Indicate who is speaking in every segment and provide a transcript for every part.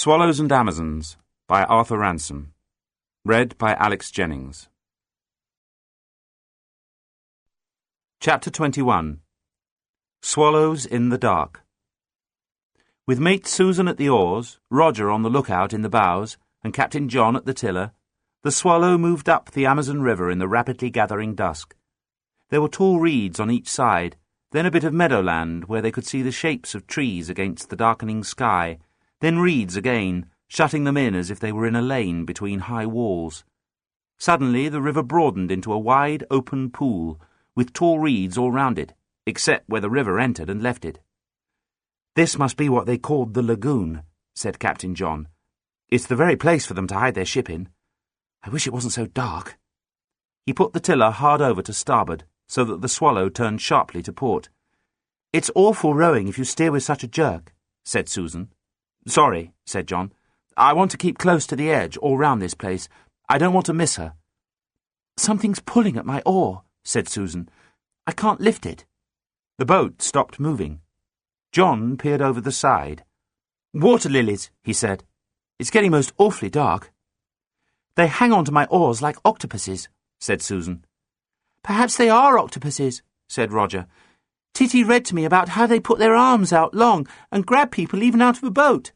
Speaker 1: Swallows and Amazons by Arthur Ransome. Read by Alex Jennings. Chapter 21. Swallows in the Dark. With mate Susan at the oars, Roger on the lookout in the bows, and Captain John at the tiller, the Swallow moved up the Amazon River in the rapidly gathering dusk. There were tall reeds on each side, then a bit of meadowland where they could see the shapes of trees against the darkening sky, then reeds again, shutting them in as if they were in a lane between high walls. Suddenly the river broadened into a wide, open pool, with tall reeds all round it, except where the river entered and left it. "This must be what they called the lagoon," said Captain John. "It's the very place for them to hide their ship in. I wish it wasn't so dark." He put the tiller hard over to starboard, so that the Swallow turned sharply to port. "It's awful rowing if you steer with such a jerk," said Susan. "Sorry," said John. "I want to keep close to the edge, all round this place. I don't want to miss her." "Something's pulling at my oar," said Susan. "I can't lift it." The boat stopped moving. John peered over the side. "Water lilies," he said. "It's getting most awfully dark." "They hang on to my oars like octopuses," said Susan. "Perhaps they are octopuses," said Roger. "Titty read to me about how they put their arms out long and grab people even out of a boat."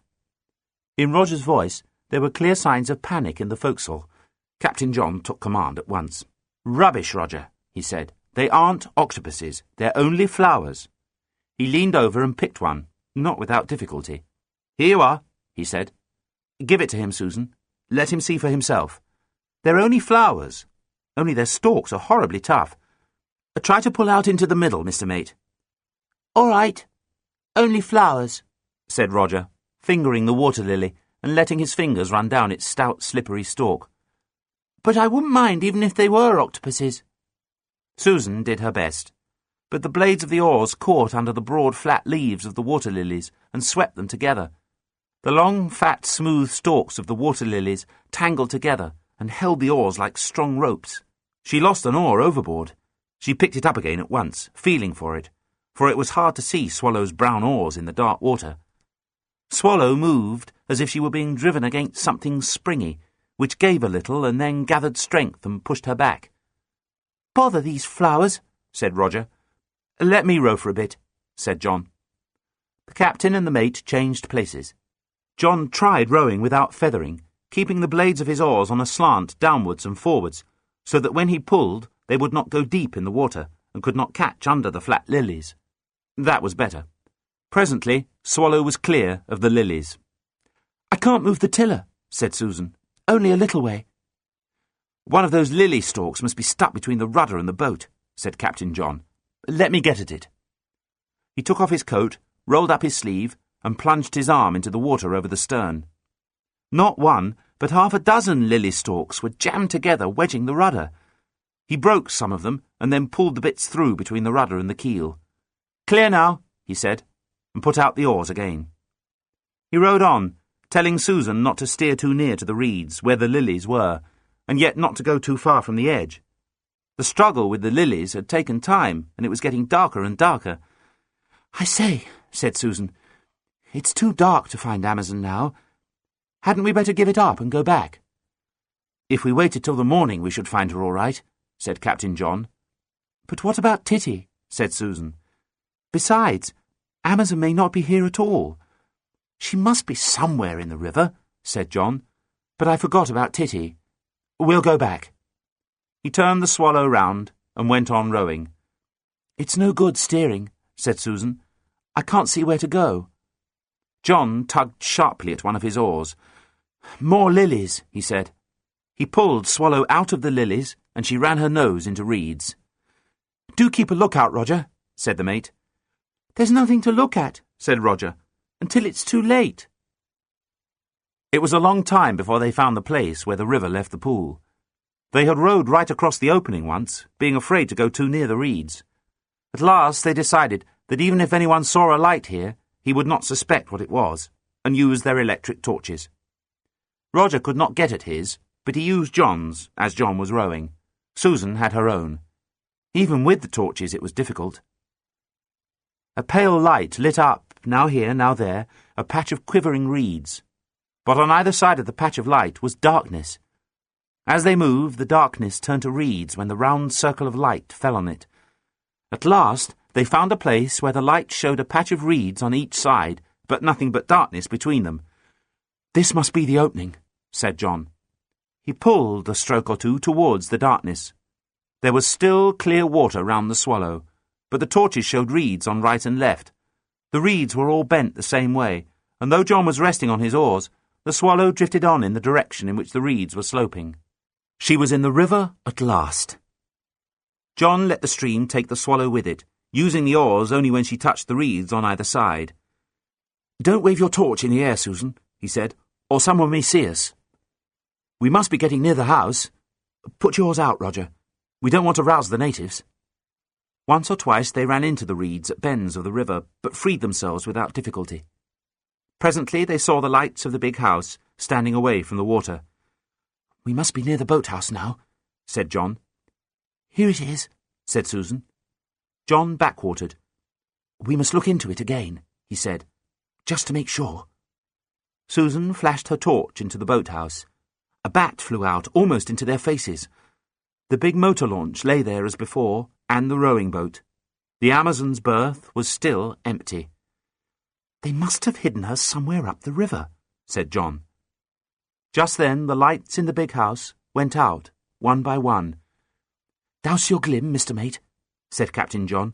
Speaker 1: In Roger's voice there were clear signs of panic in the forecastle. Captain John took command at once. "Rubbish, Roger," he said. "They aren't octopuses. They're only flowers." He leaned over and picked one, not without difficulty. "Here you are," he said. "Give it to him, Susan. Let him see for himself. They're only flowers, only their stalks are horribly tough. Try to pull out into the middle, Mr. Mate." "All right. Only flowers," said Roger, fingering the water lily and letting his fingers run down its stout, slippery stalk. "But I wouldn't mind even if they were octopuses." Susan did her best, but the blades of the oars caught under the broad, flat leaves of the water lilies and swept them together. The long, fat, smooth stalks of the water lilies tangled together and held the oars like strong ropes. She lost an oar overboard. She picked it up again at once, feeling for it was hard to see Swallow's brown oars in the dark water. Swallow moved as if she were being driven against something springy, which gave a little and then gathered strength and pushed her back. "Bother these flowers," said Roger. "Let me row for a bit," said John. The captain and the mate changed places. John tried rowing without feathering, keeping the blades of his oars on a slant downwards and forwards, so that when he pulled they would not go deep in the water and could not catch under the flat lilies. That was better. Presently Swallow was clear of the lilies. "I can't move the tiller," said Susan. "Only a little way." "One of those lily stalks must be stuck between the rudder and the boat," said Captain John. "Let me get at it." He took off his coat, rolled up his sleeve, and plunged his arm into the water over the stern. Not one, but half a dozen lily stalks were jammed together, wedging the rudder. He broke some of them and then pulled the bits through between the rudder and the keel. "Clear now," he said, and put out the oars again. He rowed on, telling Susan not to steer too near to the reeds where the lilies were, and yet not to go too far from the edge. The struggle with the lilies had taken time, and it was getting darker and darker. "I say," said Susan, "it's too dark to find Amazon now. Hadn't we better give it up and go back?" "If we waited till the morning we should find her all right," said Captain John. "But what about Titty?" said Susan. "Besides, Amazon may not be here at all." "She must be somewhere in the river," said John. "But I forgot about Titty. We'll go back." He turned the Swallow round and went on rowing. "It's no good steering," said Susan. "I can't see where to go." John tugged sharply at one of his oars. "More lilies," he said. He pulled Swallow out of the lilies, and she ran her nose into reeds. "Do keep a lookout, Roger," said the mate. "There's nothing to look at," said Roger, "until it's too late." It was a long time before they found the place where the river left the pool. They had rowed right across the opening once, being afraid to go too near the reeds. At last they decided that even if anyone saw a light here, he would not suspect what it was, and used their electric torches. Roger could not get at his, but he used John's, as John was rowing. Susan had her own. Even with the torches it was difficult. A pale light lit up, now here, now there, a patch of quivering reeds. But on either side of the patch of light was darkness. As they moved, the darkness turned to reeds when the round circle of light fell on it. At last, they found a place where the light showed a patch of reeds on each side, but nothing but darkness between them. "This must be the opening," said John. He pulled a stroke or two towards the darkness. There was still clear water round the Swallow, but the torches showed reeds on right and left. The reeds were all bent the same way, and though John was resting on his oars, the Swallow drifted on in the direction in which the reeds were sloping. She was in the river at last. John let the stream take the Swallow with it, using the oars only when she touched the reeds on either side. "Don't wave your torch in the air, Susan," he said, "or someone may see us. We must be getting near the house. Put yours out, Roger. We don't want to rouse the natives." Once or twice they ran into the reeds at bends of the river, but freed themselves without difficulty. Presently they saw the lights of the big house standing away from the water. "We must be near the boathouse now," said John. "Here it is," said Susan. John backwatered. "We must look into it again," he said, "just to make sure." Susan flashed her torch into the boathouse. A bat flew out almost into their faces. The big motor launch lay there as before, and the rowing boat. The Amazon's berth was still empty. "They must have hidden her somewhere up the river," said John. Just then the lights in the big house went out, one by one. "Douse your glim, Mr. Mate," said Captain John.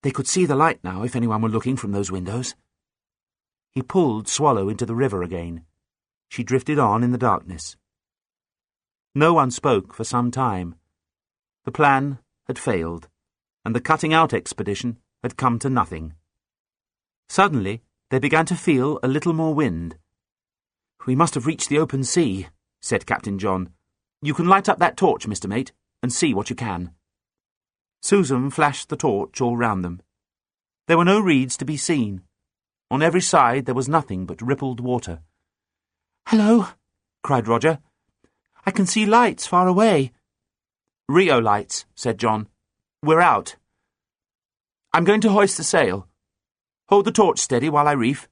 Speaker 1: "They could see the light now if anyone were looking from those windows." He pulled Swallow into the river again. She drifted on in the darkness. No one spoke for some time. The plan had failed, and the cutting-out expedition had come to nothing. Suddenly, they began to feel a little more wind. "We must have reached the open sea," said Captain John. "You can light up that torch, Mr. Mate, and see what you can." Susan flashed the torch all round them. There were no reeds to be seen. On every side there was nothing but rippled water. "Hello!" cried Roger. "I can see lights far away." "Rio lights," said John. "We're out. I'm going to hoist the sail. Hold the torch steady while I reef.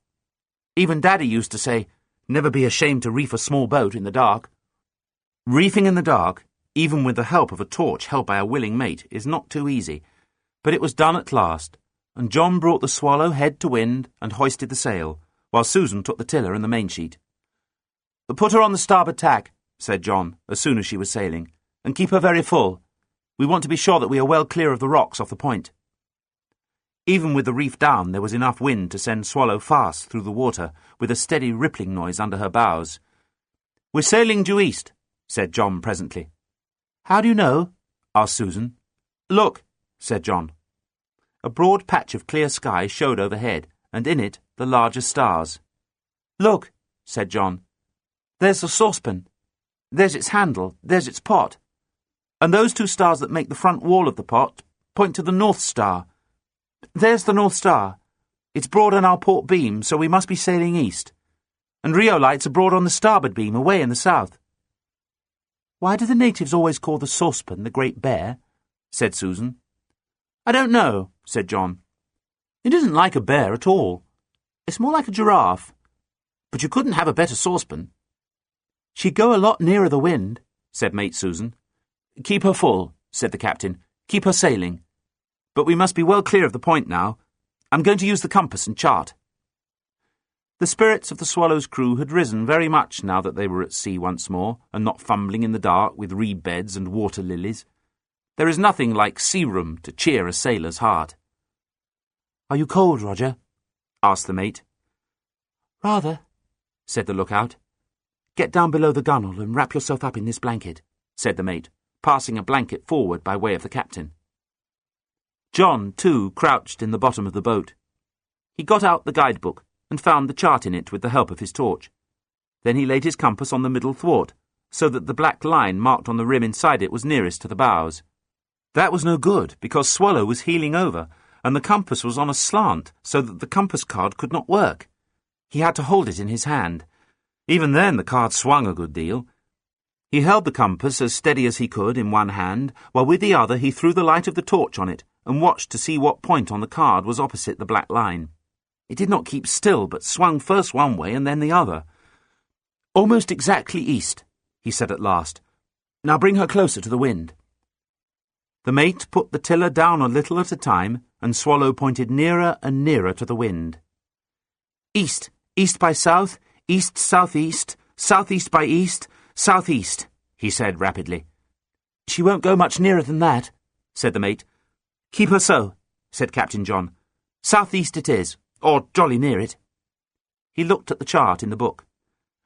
Speaker 1: Even Daddy used to say, 'Never be ashamed to reef a small boat in the dark.'" Reefing in the dark, even with the help of a torch held by a willing mate, is not too easy, but it was done at last, and John brought the Swallow head to wind and hoisted the sail, while Susan took the tiller and the mainsheet. "Put her on the starboard tack," said John, as soon as she was sailing, "and keep her very full. We want to be sure that we are well clear of the rocks off the point." Even with the reef down, there was enough wind to send Swallow fast through the water, with a steady rippling noise under her bows. "We're sailing due east," said John presently. "How do you know?" asked Susan. "Look," said John. A broad patch of clear sky showed overhead, and in it the largest stars. "Look," said John. "There's the saucepan. There's its handle, there's its pot. And those two stars that make the front wall of the pot point to the North Star. There's the North Star. It's broad on our port beam, so we must be sailing east. And Rio lights are broad on the starboard beam, away in the south." "Why do the natives always call the saucepan the Great Bear?" said Susan. "I don't know," said John. "It isn't like a bear at all. It's more like a giraffe. But you couldn't have a better saucepan." "She'd go a lot nearer the wind," said Mate Susan. "Keep her full," said the captain. "Keep her sailing. But we must be well clear of the point now. I'm going to use the compass and chart." The spirits of the Swallow's crew had risen very much now that they were at sea once more, and not fumbling in the dark with reed beds and water lilies. There is nothing like sea-room to cheer a sailor's heart. "Are you cold, Roger?" asked the mate. "Rather," said the lookout. "Get down below the gunwale and wrap yourself up in this blanket," said the mate, passing a blanket forward by way of the captain. John, too, crouched in the bottom of the boat. He got out the guidebook and found the chart in it with the help of his torch. Then he laid his compass on the middle thwart, so that the black line marked on the rim inside it was nearest to the bows. That was no good, because Swallow was heeling over, and the compass was on a slant, so that the compass card could not work. He had to hold it in his hand. Even then the card swung a good deal. He held the compass as steady as he could in one hand, while with the other he threw the light of the torch on it, and watched to see what point on the card was opposite the black line. It did not keep still, but swung first one way and then the other. Almost exactly east, he said at last. Now bring her closer to the wind. The mate put the tiller down a little at a time, and Swallow pointed nearer and nearer to the wind. East, east by south, east southeast, southeast by east, southeast, he said rapidly. She won't go much nearer than that, said the mate. Keep her so, said Captain John. Southeast it is, or jolly near it. He looked at the chart in the book.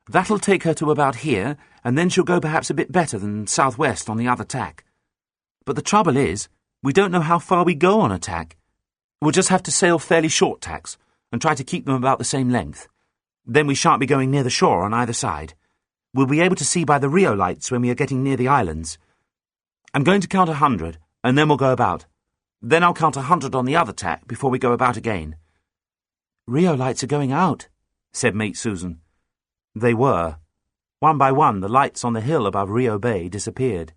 Speaker 1: That'll take her to about here, and then she'll go perhaps a bit better than southwest on the other tack. But the trouble is, we don't know how far we go on a tack. We'll just have to sail fairly short tacks, and try to keep them about the same length. Then we shan't be going near the shore on either side. We'll be able to see by the Rio lights when we are getting near the islands. I'm going to count 100, and then we'll go about. Then I'll count 100 on the other tack before we go about again. Rio lights are going out, said Mate Susan. They were. One by one, the lights on the hill above Rio Bay disappeared.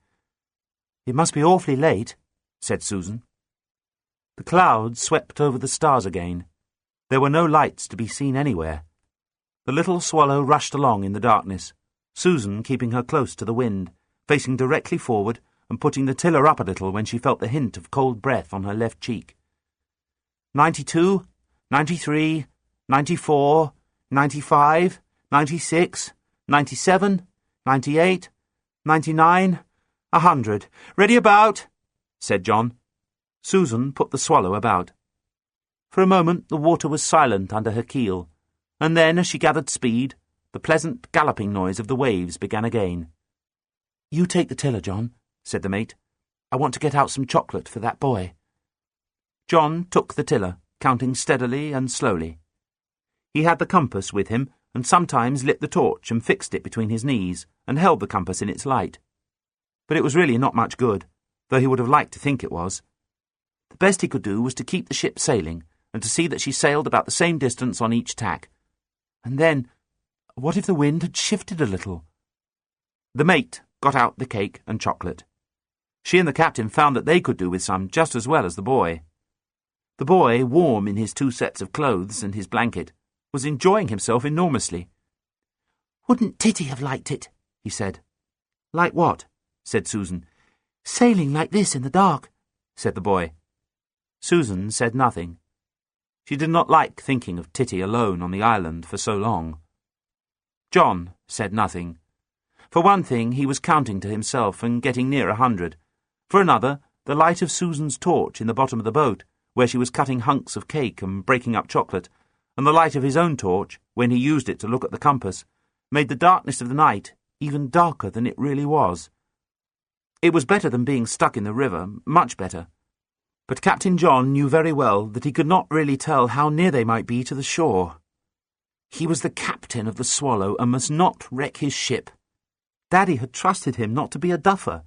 Speaker 1: It must be awfully late, said Susan. The clouds swept over the stars again. There were no lights to be seen anywhere. The little Swallow rushed along in the darkness, Susan keeping her close to the wind, facing directly forward and putting the tiller up a little when she felt the hint of cold breath on her left cheek. 92, 93, 94, 95, 96, 97, 98, 99, 100. Ready about, said John. Susan put the Swallow about. For a moment the water was silent under her keel, and then, as she gathered speed, the pleasant galloping noise of the waves began again. You take the tiller, John, said the mate. I want to get out some chocolate for that boy. John took the tiller, counting steadily and slowly. He had the compass with him, and sometimes lit the torch and fixed it between his knees, and held the compass in its light. But it was really not much good, though he would have liked to think it was. The best he could do was to keep the ship sailing, and to see that she sailed about the same distance on each tack. And then, what if the wind had shifted a little? The mate got out the cake and chocolate. She and the captain found that they could do with some just as well as the boy. The boy, warm in his 2 sets of clothes and his blanket, was enjoying himself enormously. Wouldn't Titty have liked it? He said. Like what? Said Susan. Sailing like this in the dark, said the boy. Susan said nothing. She did not like thinking of Titty alone on the island for so long. John said nothing. For one thing, he was counting to himself and getting near 100. For another, the light of Susan's torch in the bottom of the boat, where she was cutting hunks of cake and breaking up chocolate, and the light of his own torch, when he used it to look at the compass, made the darkness of the night even darker than it really was. It was better than being stuck in the river, much better. But Captain John knew very well that he could not really tell how near they might be to the shore. He was the captain of the Swallow and must not wreck his ship. Daddy had trusted him not to be a duffer,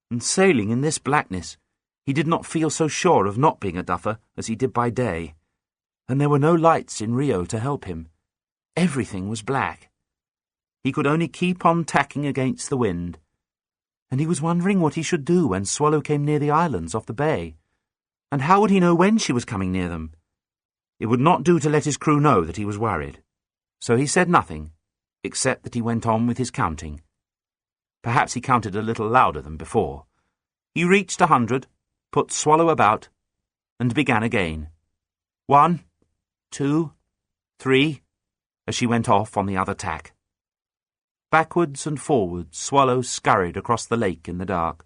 Speaker 1: and sailing in this blackness, he did not feel so sure of not being a duffer as he did by day. And there were no lights in Rio to help him. Everything was black. He could only keep on tacking against the wind, and he was wondering what he should do when Swallow came near the islands off the bay. And how would he know when she was coming near them? It would not do to let his crew know that he was worried. So he said nothing, except that he went on with his counting. Perhaps he counted a little louder than before. He reached 100, put Swallow about, and began again. 1, 2, 3, as she went off on the other tack. Backwards and forwards, Swallow scurried across the lake in the dark.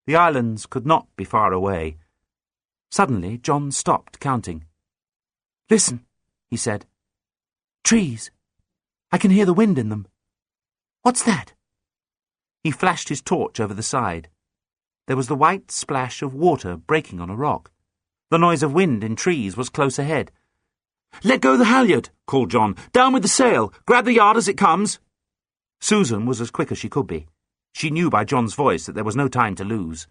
Speaker 1: The islands could not be far away. Suddenly, John stopped counting. Listen, he said. Trees. I can hear the wind in them. What's that? He flashed his torch over the side. There was the white splash of water breaking on a rock. The noise of wind in trees was close ahead. Let go the halyard, called John. Down with the sail. Grab the yard as it comes. Susan was as quick as she could be. She knew by John's voice that there was no time to lose.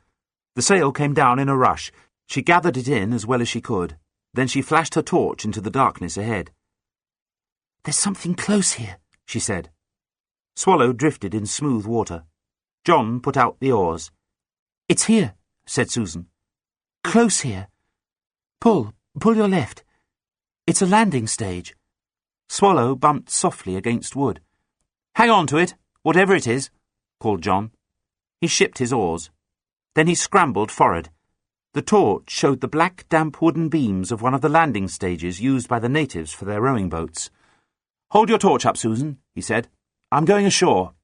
Speaker 1: The sail came down in a rush. She gathered it in as well as she could. Then she flashed her torch into the darkness ahead. There's something close here, she said. Swallow drifted in smooth water. John put out the oars. It's here, said Susan. Close here. Pull your left. It's a landing stage. Swallow bumped softly against wood. "Hang on to it, whatever it is," called John. He shipped his oars. Then he scrambled forward. The torch showed the black, damp wooden beams of one of the landing stages used by the natives for their rowing boats. "Hold your torch up, Susan," he said. "I'm going ashore."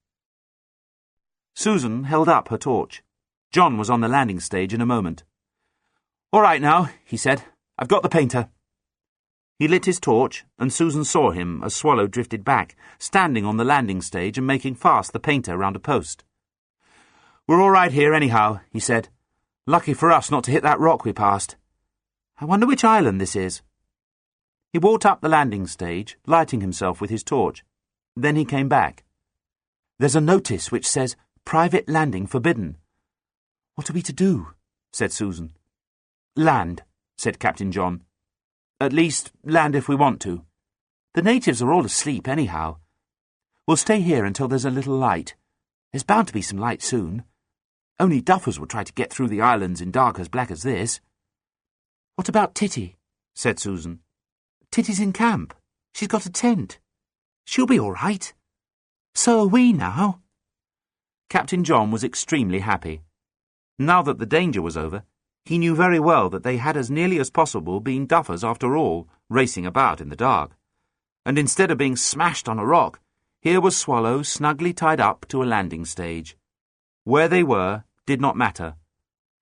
Speaker 1: Susan held up her torch. John was on the landing stage in a moment. "All right now," he said. "I've got the painter." He lit his torch, and Susan saw him as Swallow drifted back, standing on the landing stage and making fast the painter round a post. "We're all right here anyhow," he said. "Lucky for us not to hit that rock we passed. I wonder which island this is." He walked up the landing stage, lighting himself with his torch. Then he came back. "There's a notice which says, 'Private landing forbidden.' What are we to do?" said Susan. "Land," said Captain John. "At least, land if we want to. The natives are all asleep anyhow. We'll stay here until there's a little light. There's bound to be some light soon. Only duffers would try to get through the islands in dark as black as this." "What about Titty?" said Susan. "Titty's in camp. She's got a tent. She'll be all right. So are we now." Captain John was extremely happy. Now that the danger was over, he knew very well that they had as nearly as possible been duffers after all, racing about in the dark. And instead of being smashed on a rock, here was Swallow snugly tied up to a landing stage. Where they were did not matter.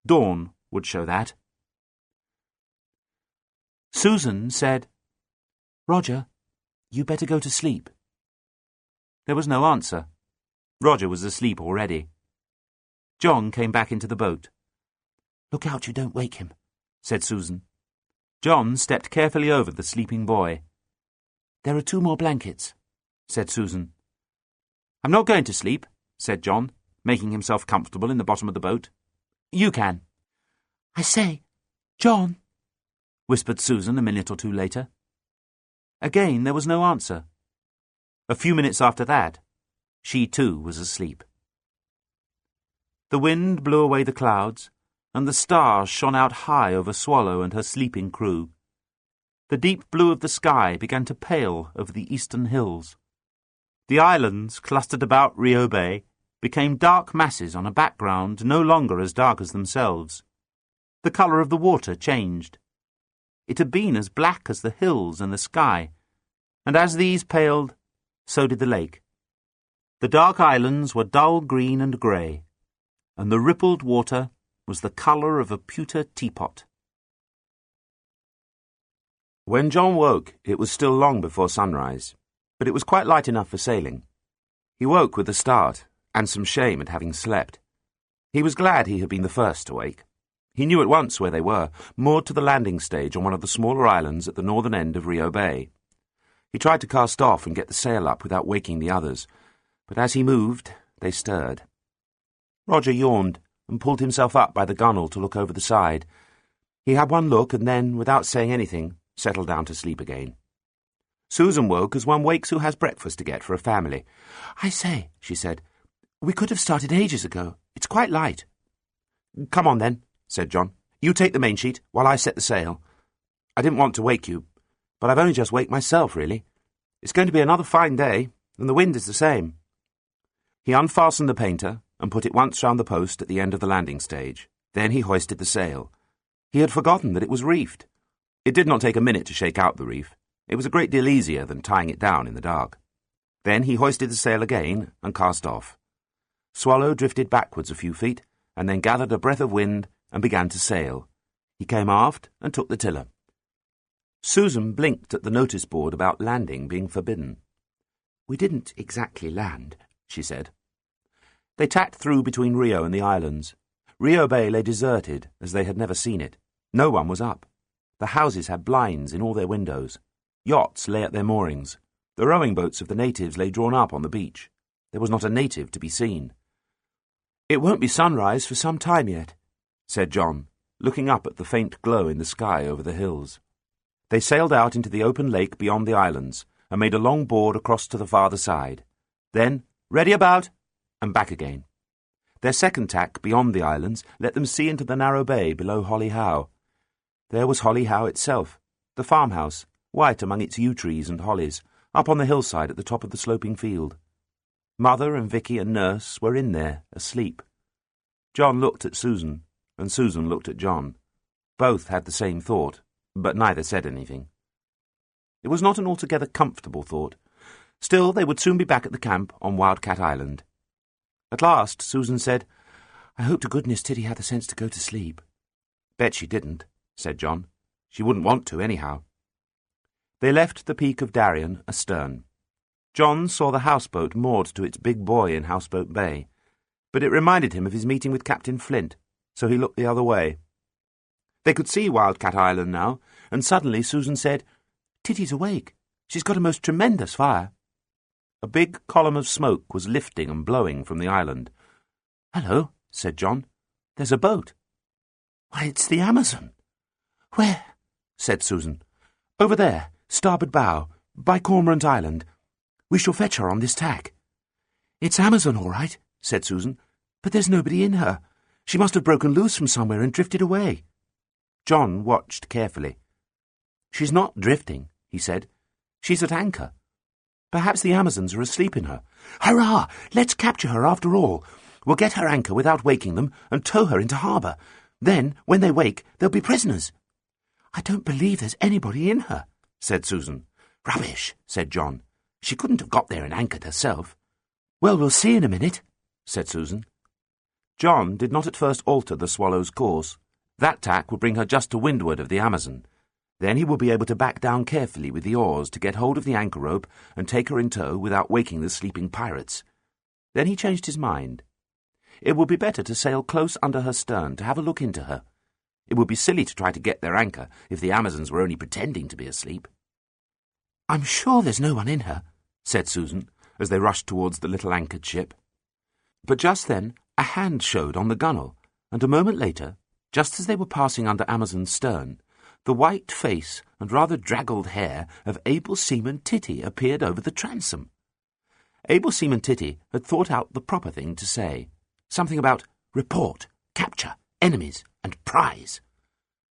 Speaker 1: Dawn would show that. Susan said, "Roger, you better go to sleep." There was no answer. Roger was asleep already. John came back into the boat. "Look out you don't wake him," said Susan. John stepped carefully over the sleeping boy. "There are 2 more blankets," said Susan. "I'm not going to sleep," said John, making himself comfortable in the bottom of the boat. "You can." "I say, John," whispered Susan a minute or two later. Again there was no answer. A few minutes after that, she too was asleep. The wind blew away the clouds, and the stars shone out high over Swallow and her sleeping crew. The deep blue of the sky began to pale over the eastern hills. The islands clustered about Rio Bay became dark masses on a background no longer as dark as themselves. The colour of the water changed. It had been as black as the hills and the sky, and as these paled, so did the lake. The dark islands were dull green and grey, and the rippled water was the colour of a pewter teapot. When John woke, it was still long before sunrise, but it was quite light enough for sailing. He woke with a start, and some shame at having slept. He was glad he had been the first to wake. He knew at once where they were, moored to the landing stage on one of the smaller islands at the northern end of Rio Bay. He tried to cast off and get the sail up without waking the others, but as he moved, they stirred. Roger yawned and pulled himself up by the gunwale to look over the side. He had one look and then, without saying anything, settled down to sleep again. Susan woke as one wakes who has breakfast to get for a family. "I say," she said, "we could have started ages ago. It's quite light." "Come on then," said John. "You take the mainsheet while I set the sail. I didn't want to wake you, but I've only just waked myself, really. It's going to be another fine day, and the wind is the same." He unfastened the painter and put it once round the post at the end of the landing stage. Then he hoisted the sail. He had forgotten that it was reefed. It did not take a minute to shake out the reef. It was a great deal easier than tying it down in the dark. Then he hoisted the sail again and cast off. Swallow drifted backwards a few feet, and then gathered a breath of wind and began to sail. He came aft and took the tiller. Susan blinked at the notice board about landing being forbidden. "We didn't exactly land," she said. They tacked through between Rio and the islands. Rio Bay lay deserted, as they had never seen it. No one was up. The houses had blinds in all their windows. Yachts lay at their moorings. The rowing boats of the natives lay drawn up on the beach. There was not a native to be seen. "It won't be sunrise for some time yet," said John, looking up at the faint glow in the sky over the hills. They sailed out into the open lake beyond the islands and made a long board across to the farther side. Then, "Ready about!" and back again. Their second tack beyond the islands let them see into the narrow bay below Holly Howe. There was Holly Howe itself, the farmhouse, white among its yew trees and hollies, up on the hillside at the top of the sloping field. Mother and Vicky and Nurse were in there, asleep. John looked at Susan, and Susan looked at John. Both had the same thought, but neither said anything. It was not an altogether comfortable thought. Still, they would soon be back at the camp on Wildcat Island. At last, Susan said, "I hope to goodness Titty had the sense to go to sleep." "Bet she didn't," said John. "She wouldn't want to, anyhow." They left the Peak of Darien astern. John saw the houseboat moored to its big buoy in Houseboat Bay, but it reminded him of his meeting with Captain Flint, so he looked the other way. They could see Wildcat Island now, and suddenly Susan said, "Titty's awake. She's got a most tremendous fire." A big column of smoke was lifting and blowing from the island. "Hello," said John. "There's a boat." "Why, it's the Amazon." "Where?" said Susan. "Over there, starboard bow, by Cormorant Island. We shall fetch her on this tack." "It's Amazon, all right," said Susan, "but there's nobody in her. She must have broken loose from somewhere and drifted away." John watched carefully. "She's not drifting," he said. "She's at anchor. Perhaps the Amazons are asleep in her. Hurrah! Let's capture her after all. We'll get her anchor without waking them and tow her into harbour. Then, when they wake, they'll be prisoners." "I don't believe there's anybody in her," said Susan. "Rubbish," said John. "She couldn't have got there and anchored herself." "Well, we'll see in a minute," said Susan. John did not at first alter the Swallow's course. That tack would bring her just to windward of the Amazon. Then he would be able to back down carefully with the oars to get hold of the anchor rope and take her in tow without waking the sleeping pirates. Then he changed his mind. It would be better to sail close under her stern to have a look into her. It would be silly to try to get their anchor if the Amazons were only pretending to be asleep. "I'm sure there's no one in her," said Susan, as they rushed towards the little anchored ship. But just then a hand showed on the gunwale, and a moment later, just as they were passing under Amazon's stern, the white face and rather draggled hair of able seaman Titty appeared over the transom. Able seaman Titty had thought out the proper thing to say, something about report, capture, enemies, and prize.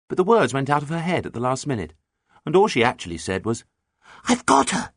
Speaker 1: But the words went out of her head at the last minute, and all she actually said was, "I've got her!"